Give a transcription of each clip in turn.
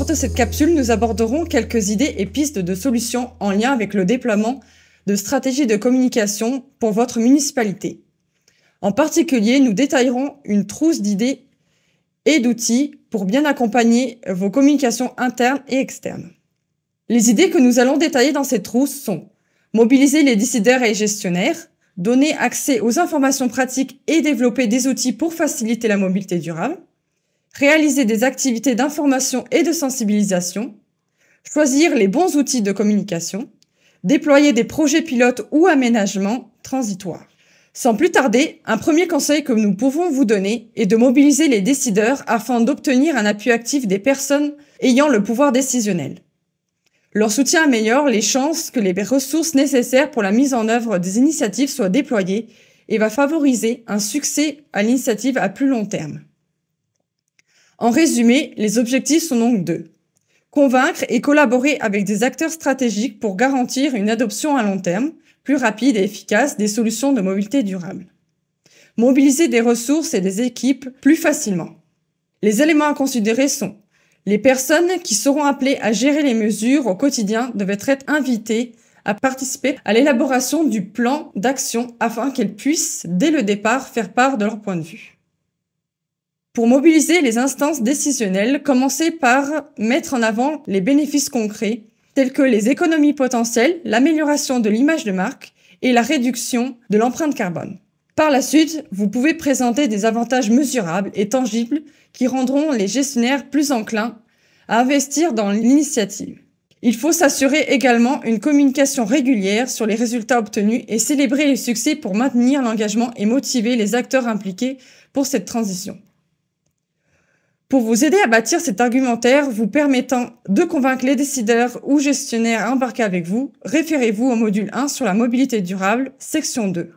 de cette capsule, nous aborderons quelques idées et pistes de solutions en lien avec le déploiement de stratégies de communication pour votre municipalité. En particulier, nous détaillerons une trousse d'idées et d'outils pour bien accompagner vos communications internes et externes. Les idées que nous allons détailler dans cette trousse sont mobiliser les décideurs et gestionnaires, donner accès aux informations pratiques et développer des outils pour faciliter la mobilité durable, réaliser des activités d'information et de sensibilisation, choisir les bons outils de communication, déployer des projets pilotes ou aménagements transitoires. Sans plus tarder, un premier conseil que nous pouvons vous donner est de mobiliser les décideurs afin d'obtenir un appui actif des personnes ayant le pouvoir décisionnel. Leur soutien améliore les chances que les ressources nécessaires pour la mise en œuvre des initiatives soient déployées et va favoriser un succès à l'initiative à plus long terme. En résumé, les objectifs sont donc deux. Convaincre et collaborer avec des acteurs stratégiques pour garantir une adoption à long terme, plus rapide et efficace des solutions de mobilité durable. Mobiliser des ressources et des équipes plus facilement. Les éléments à considérer sont les personnes qui seront appelées à gérer les mesures au quotidien devraient être invitées à participer à l'élaboration du plan d'action afin qu'elles puissent, dès le départ, faire part de leur point de vue. Pour mobiliser les instances décisionnelles, commencez par mettre en avant les bénéfices concrets, tels que les économies potentielles, l'amélioration de l'image de marque et la réduction de l'empreinte carbone. Par la suite, vous pouvez présenter des avantages mesurables et tangibles qui rendront les gestionnaires plus enclins à investir dans l'initiative. Il faut s'assurer également une communication régulière sur les résultats obtenus et célébrer les succès pour maintenir l'engagement et motiver les acteurs impliqués pour cette transition. Pour vous aider à bâtir cet argumentaire vous permettant de convaincre les décideurs ou gestionnaires à embarquer avec vous, référez-vous au module 1 sur la mobilité durable, section 2.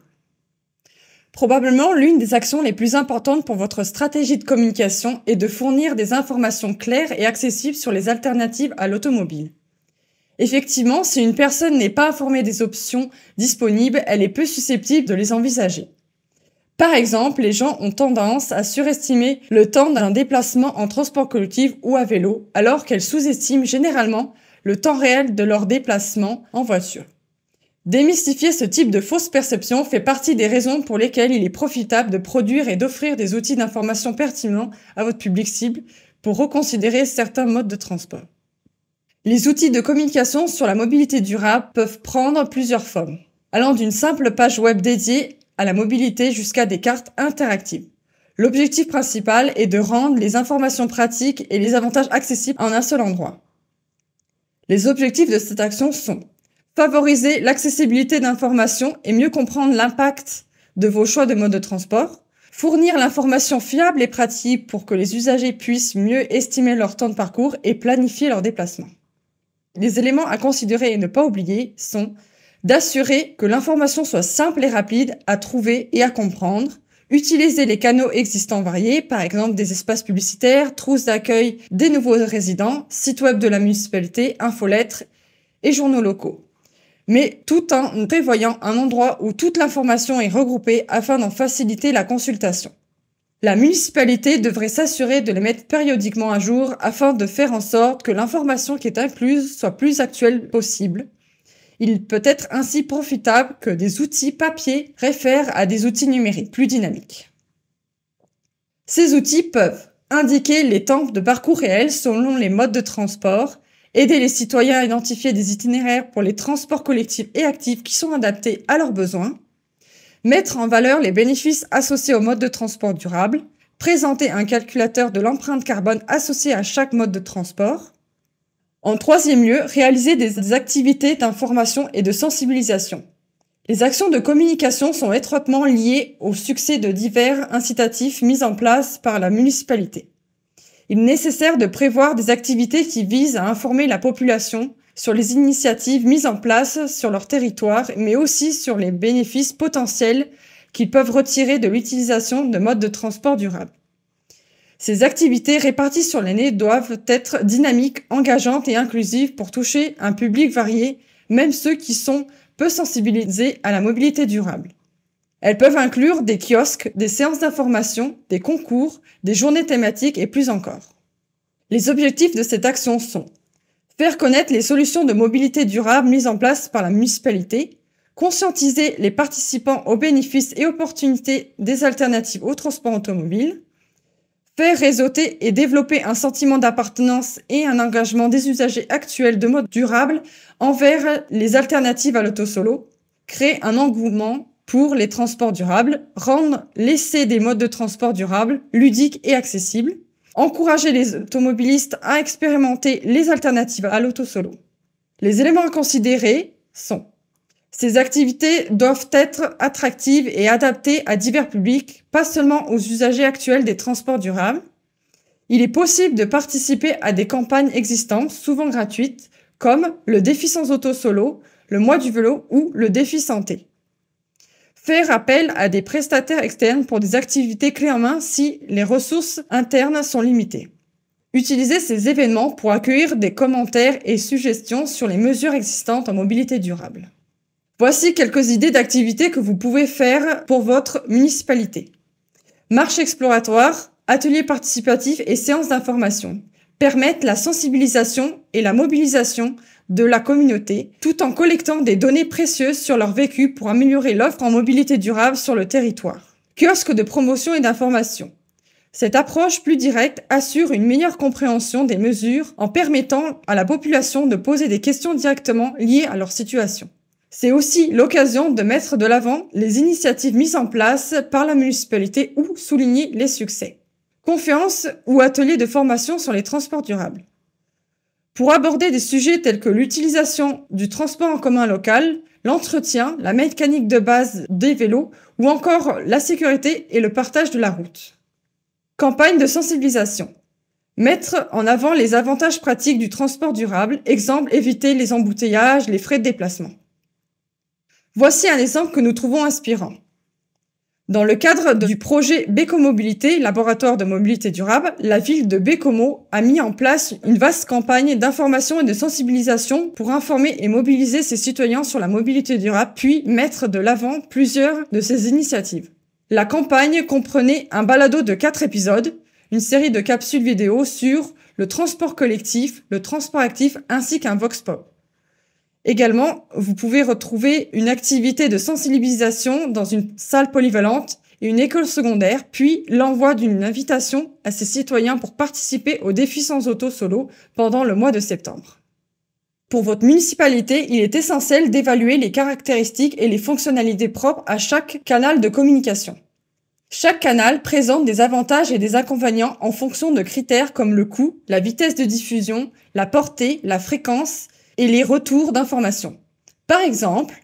Probablement, l'une des actions les plus importantes pour votre stratégie de communication est de fournir des informations claires et accessibles sur les alternatives à l'automobile. Effectivement, si une personne n'est pas informée des options disponibles, elle est peu susceptible de les envisager. Par exemple, les gens ont tendance à surestimer le temps d'un déplacement en transport collectif ou à vélo, alors qu'elles sous-estiment généralement le temps réel de leur déplacement en voiture. Démystifier ce type de fausse perception fait partie des raisons pour lesquelles il est profitable de produire et d'offrir des outils d'information pertinents à votre public cible pour reconsidérer certains modes de transport. Les outils de communication sur la mobilité durable peuvent prendre plusieurs formes, allant d'une simple page web dédiée à la mobilité jusqu'à des cartes interactives. L'objectif principal est de rendre les informations pratiques et les avantages accessibles en un seul endroit. Les objectifs de cette action sont favoriser l'accessibilité d'informations et mieux comprendre l'impact de vos choix de mode de transport, fournir l'information fiable et pratique pour que les usagers puissent mieux estimer leur temps de parcours et planifier leur déplacement. Les éléments à considérer et ne pas oublier sont d'assurer que l'information soit simple et rapide à trouver et à comprendre, utiliser les canaux existants variés, par exemple des espaces publicitaires, trousses d'accueil des nouveaux résidents, sites web de la municipalité, infolettres et journaux locaux. Mais tout en prévoyant un endroit où toute l'information est regroupée afin d'en faciliter la consultation. La municipalité devrait s'assurer de les mettre périodiquement à jour afin de faire en sorte que l'information qui est incluse soit plus actuelle possible. Il peut être ainsi profitable que des outils papier réfèrent à des outils numériques plus dynamiques. Ces outils peuvent indiquer les temps de parcours réels selon les modes de transport, aider les citoyens à identifier des itinéraires pour les transports collectifs et actifs qui sont adaptés à leurs besoins, mettre en valeur les bénéfices associés au mode de transport durable, présenter un calculateur de l'empreinte carbone associé à chaque mode de transport. En troisième lieu, réaliser des activités d'information et de sensibilisation. Les actions de communication sont étroitement liées au succès de divers incitatifs mis en place par la municipalité. Il est nécessaire de prévoir des activités qui visent à informer la population sur les initiatives mises en place sur leur territoire, mais aussi sur les bénéfices potentiels qu'ils peuvent retirer de l'utilisation de modes de transport durables. Ces activités réparties sur l'année doivent être dynamiques, engageantes et inclusives pour toucher un public varié, même ceux qui sont peu sensibilisés à la mobilité durable. Elles peuvent inclure des kiosques, des séances d'information, des concours, des journées thématiques et plus encore. Les objectifs de cette action sont faire connaître les solutions de mobilité durable mises en place par la municipalité, conscientiser les participants aux bénéfices et opportunités des alternatives au transport automobile, faire réseauter et développer un sentiment d'appartenance et un engagement des usagers actuels de mode durable envers les alternatives à l'auto-solo, créer un engouement pour les transports durables, rendre l'essai des modes de transport durables ludiques et accessibles, encourager les automobilistes à expérimenter les alternatives à l'auto-solo. Les éléments à considérer sont: ces activités doivent être attractives et adaptées à divers publics, pas seulement aux usagers actuels des transports durables. Il est possible de participer à des campagnes existantes, souvent gratuites, comme le défi sans auto-solo, le mois du vélo ou le défi santé. Faire appel à des prestataires externes pour des activités clés en main si les ressources internes sont limitées. Utilisez ces événements pour accueillir des commentaires et suggestions sur les mesures existantes en mobilité durable. Voici quelques idées d'activités que vous pouvez faire pour votre municipalité. Marche exploratoire, ateliers participatifs et séances d'information permettent la sensibilisation et la mobilisation de la communauté, tout en collectant des données précieuses sur leur vécu pour améliorer l'offre en mobilité durable sur le territoire. Kiosque de promotion et d'information. Cette approche plus directe assure une meilleure compréhension des mesures en permettant à la population de poser des questions directement liées à leur situation. C'est aussi l'occasion de mettre de l'avant les initiatives mises en place par la municipalité ou souligner les succès. Conférences ou ateliers de formation sur les transports durables. Pour aborder des sujets tels que l'utilisation du transport en commun local, l'entretien, la mécanique de base des vélos ou encore la sécurité et le partage de la route. Campagne de sensibilisation. Mettre en avant les avantages pratiques du transport durable, exemple éviter les embouteillages, les frais de déplacement. Voici un exemple que nous trouvons inspirant. Dans le cadre du projet Bécomobilité, laboratoire de mobilité durable, la ville de Bécomo a mis en place une vaste campagne d'information et de sensibilisation pour informer et mobiliser ses citoyens sur la mobilité durable, puis mettre de l'avant plusieurs de ces initiatives. La campagne comprenait un balado de 4 épisodes, une série de capsules vidéo sur le transport collectif, le transport actif ainsi qu'un vox pop. Également, vous pouvez retrouver une activité de sensibilisation dans une salle polyvalente et une école secondaire, puis l'envoi d'une invitation à ces citoyens pour participer au défi sans auto-solo pendant le mois de septembre. Pour votre municipalité, il est essentiel d'évaluer les caractéristiques et les fonctionnalités propres à chaque canal de communication. Chaque canal présente des avantages et des inconvénients en fonction de critères comme le coût, la vitesse de diffusion, la portée, la fréquence et les retours d'informations. Par exemple,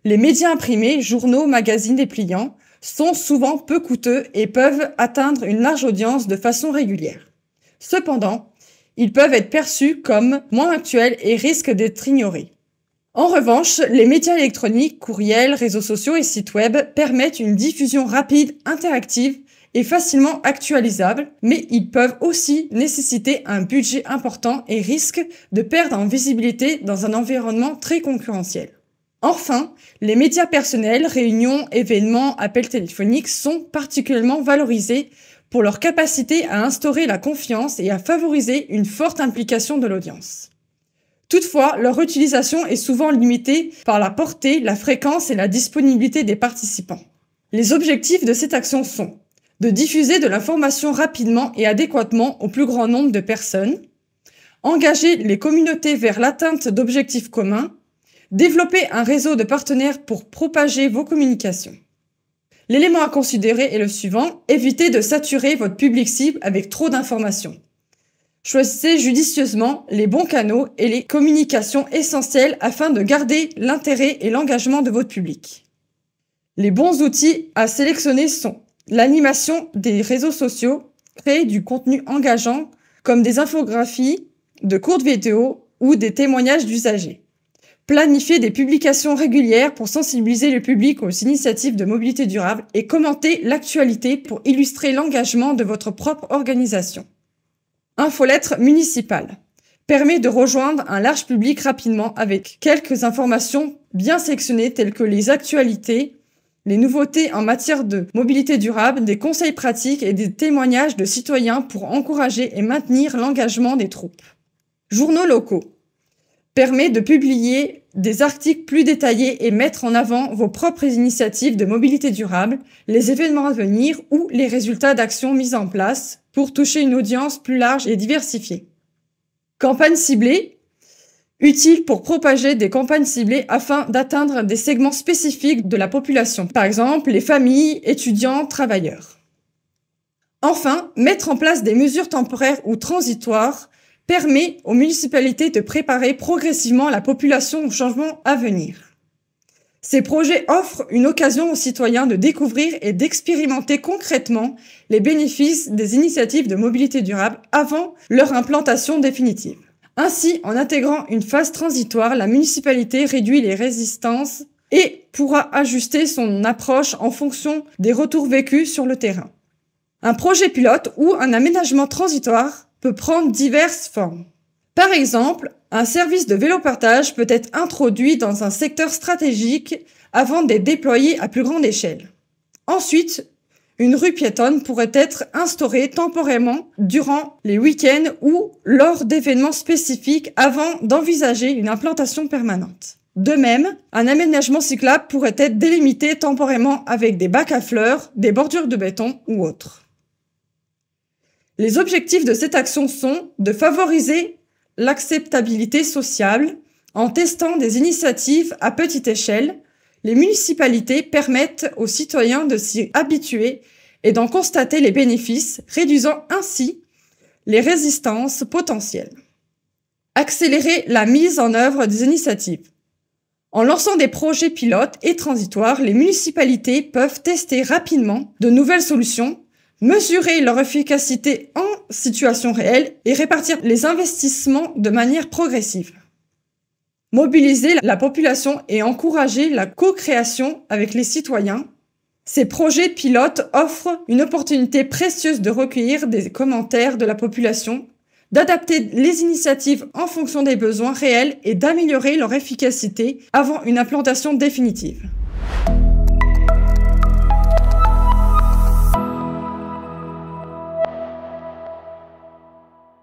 les médias imprimés, journaux, magazines dépliants sont souvent peu coûteux et peuvent atteindre une large audience de façon régulière. Cependant, ils peuvent être perçus comme moins actuels et risquent d'être ignorés. En revanche, les médias électroniques, courriels, réseaux sociaux et sites web permettent une diffusion rapide, interactive et facilement actualisables, mais ils peuvent aussi nécessiter un budget important et risquent de perdre en visibilité dans un environnement très concurrentiel. Enfin, les médias personnels, réunions, événements, appels téléphoniques sont particulièrement valorisés pour leur capacité à instaurer la confiance et à favoriser une forte implication de l'audience. Toutefois, leur utilisation est souvent limitée par la portée, la fréquence et la disponibilité des participants. Les objectifs de cette action sont de diffuser de l'information rapidement et adéquatement au plus grand nombre de personnes, engager les communautés vers l'atteinte d'objectifs communs, développer un réseau de partenaires pour propager vos communications. L'élément à considérer est le suivant: évitez de saturer votre public cible avec trop d'informations. Choisissez judicieusement les bons canaux et les communications essentielles afin de garder l'intérêt et l'engagement de votre public. Les bons outils à sélectionner sont l'animation des réseaux sociaux, créer du contenu engageant comme des infographies, de courtes vidéos ou des témoignages d'usagers. Planifier des publications régulières pour sensibiliser le public aux initiatives de mobilité durable et commenter l'actualité pour illustrer l'engagement de votre propre organisation. Infolettre municipale permet de rejoindre un large public rapidement avec quelques informations bien sélectionnées telles que les actualités, les nouveautés en matière de mobilité durable, des conseils pratiques et des témoignages de citoyens pour encourager et maintenir l'engagement des troupes. Journaux locaux. Permet de publier des articles plus détaillés et mettre en avant vos propres initiatives de mobilité durable, les événements à venir ou les résultats d'actions mises en place pour toucher une audience plus large et diversifiée. Campagne ciblée. Utile pour propager des campagnes ciblées afin d'atteindre des segments spécifiques de la population, par exemple les familles, étudiants, travailleurs. Enfin, mettre en place des mesures temporaires ou transitoires permet aux municipalités de préparer progressivement la population au changement à venir. Ces projets offrent une occasion aux citoyens de découvrir et d'expérimenter concrètement les bénéfices des initiatives de mobilité durable avant leur implantation définitive. Ainsi, en intégrant une phase transitoire, la municipalité réduit les résistances et pourra ajuster son approche en fonction des retours vécus sur le terrain. Un projet pilote ou un aménagement transitoire peut prendre diverses formes. Par exemple, un service de vélo-partage peut être introduit dans un secteur stratégique avant d'être déployé à plus grande échelle. Ensuite, une rue piétonne pourrait être instaurée temporairement durant les week-ends ou lors d'événements spécifiques avant d'envisager une implantation permanente. De même, un aménagement cyclable pourrait être délimité temporairement avec des bacs à fleurs, des bordures de béton ou autres. Les objectifs de cette action sont de favoriser l'acceptabilité sociale en testant des initiatives à petite échelle. Les municipalités permettent aux citoyens de s'y habituer et d'en constater les bénéfices, réduisant ainsi les résistances potentielles. Accélérer la mise en œuvre des initiatives. En lançant des projets pilotes et transitoires, les municipalités peuvent tester rapidement de nouvelles solutions, mesurer leur efficacité en situation réelle et répartir les investissements de manière progressive. Mobiliser la population et encourager la co-création avec les citoyens. Ces projets pilotes offrent une opportunité précieuse de recueillir des commentaires de la population, d'adapter les initiatives en fonction des besoins réels et d'améliorer leur efficacité avant une implantation définitive.